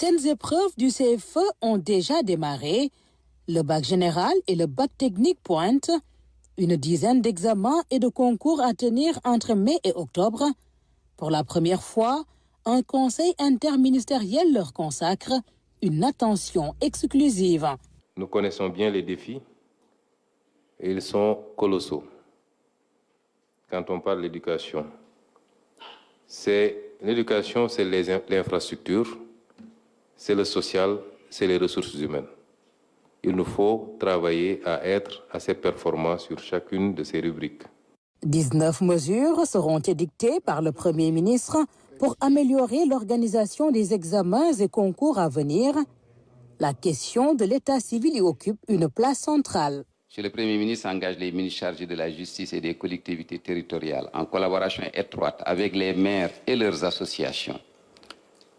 Certaines épreuves du CFE ont déjà démarré. Le bac général et le bac technique pointent. Une dizaine d'examens et de concours à tenir entre mai et octobre. Pour la première fois, un conseil interministériel leur consacre une attention exclusive. Nous connaissons bien les défis et ils sont colossaux. Quand on parle d'éducation, c'est l'infrastructure, c'est le social, c'est les ressources humaines. Il nous faut travailler à être assez performants sur chacune de ces rubriques. 19 mesures seront édictées par le Premier ministre pour améliorer l'organisation des examens et concours à venir. La question de l'état civil y occupe une place centrale. Monsieur le Premier ministre engage les ministres chargés de la justice et des collectivités territoriales, en collaboration étroite avec les maires et leurs associations,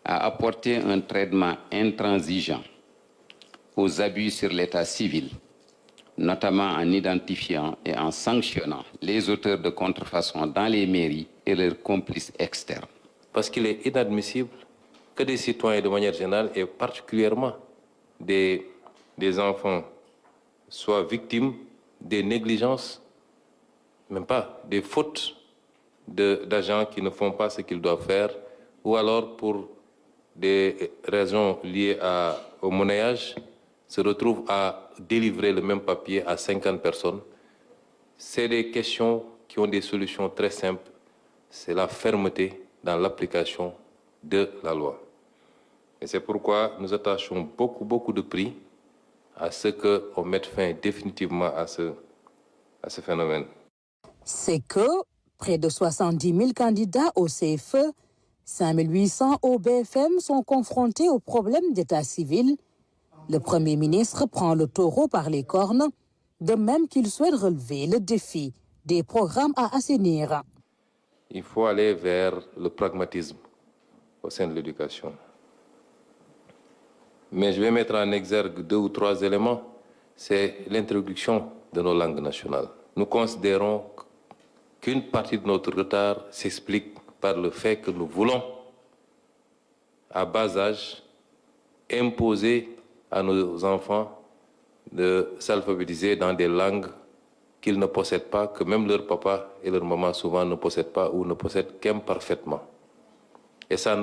à apporter un traitement intransigeant aux abus sur l'état civil, notamment en identifiant et en sanctionnant les auteurs de contrefaçon dans les mairies et leurs complices externes. Parce qu'il est inadmissible que des citoyens de manière générale et particulièrement des enfants soient victimes des négligences, même pas des fautes d'agents qui ne font pas ce qu'ils doivent faire, ou alors pour des raisons liées au monnayage, se retrouvent à délivrer le même papier à 50 personnes. C'est des questions qui ont des solutions très simples. C'est la fermeté dans l'application de la loi. Et c'est pourquoi nous attachons beaucoup de prix à ce qu'on mette fin définitivement à ce phénomène. C'est que près de 70 000 candidats au CFE, 5 800 au BFM sont confrontés aux problèmes d'état civil. Le Premier ministre prend le taureau par les cornes, de même qu'il souhaite relever le défi des programmes à assainir. Il faut aller vers le pragmatisme au sein de l'éducation. Mais je vais mettre en exergue 2 ou 3 éléments. C'est l'introduction de nos langues nationales. Nous considérons qu'une partie de notre retard s'explique par le fait que nous voulons, à bas âge, imposer à nos enfants de s'alphabétiser dans des langues qu'ils ne possèdent pas, que même leur papa et leur maman souvent ne possèdent pas ou ne possèdent qu'imparfaitement. Et ça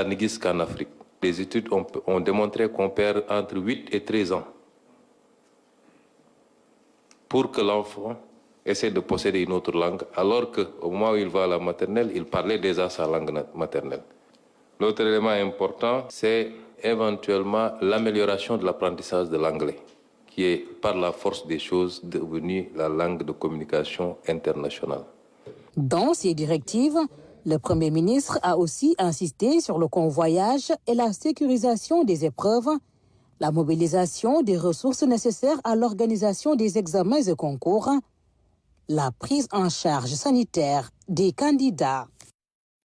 n'existe qu'en Afrique. Les études ont démontré qu'on perd entre 8 et 13 ans pour que l'enfant essaie de posséder une autre langue, alors qu'au moment où il va à la maternelle, il parlait déjà sa langue maternelle. L'autre élément important, c'est éventuellement l'amélioration de l'apprentissage de l'anglais, qui est par la force des choses devenue la langue de communication internationale. Dans ces directives, le Premier ministre a aussi insisté sur le convoyage et la sécurisation des épreuves, la mobilisation des ressources nécessaires à l'organisation des examens et concours, la prise en charge sanitaire des candidats.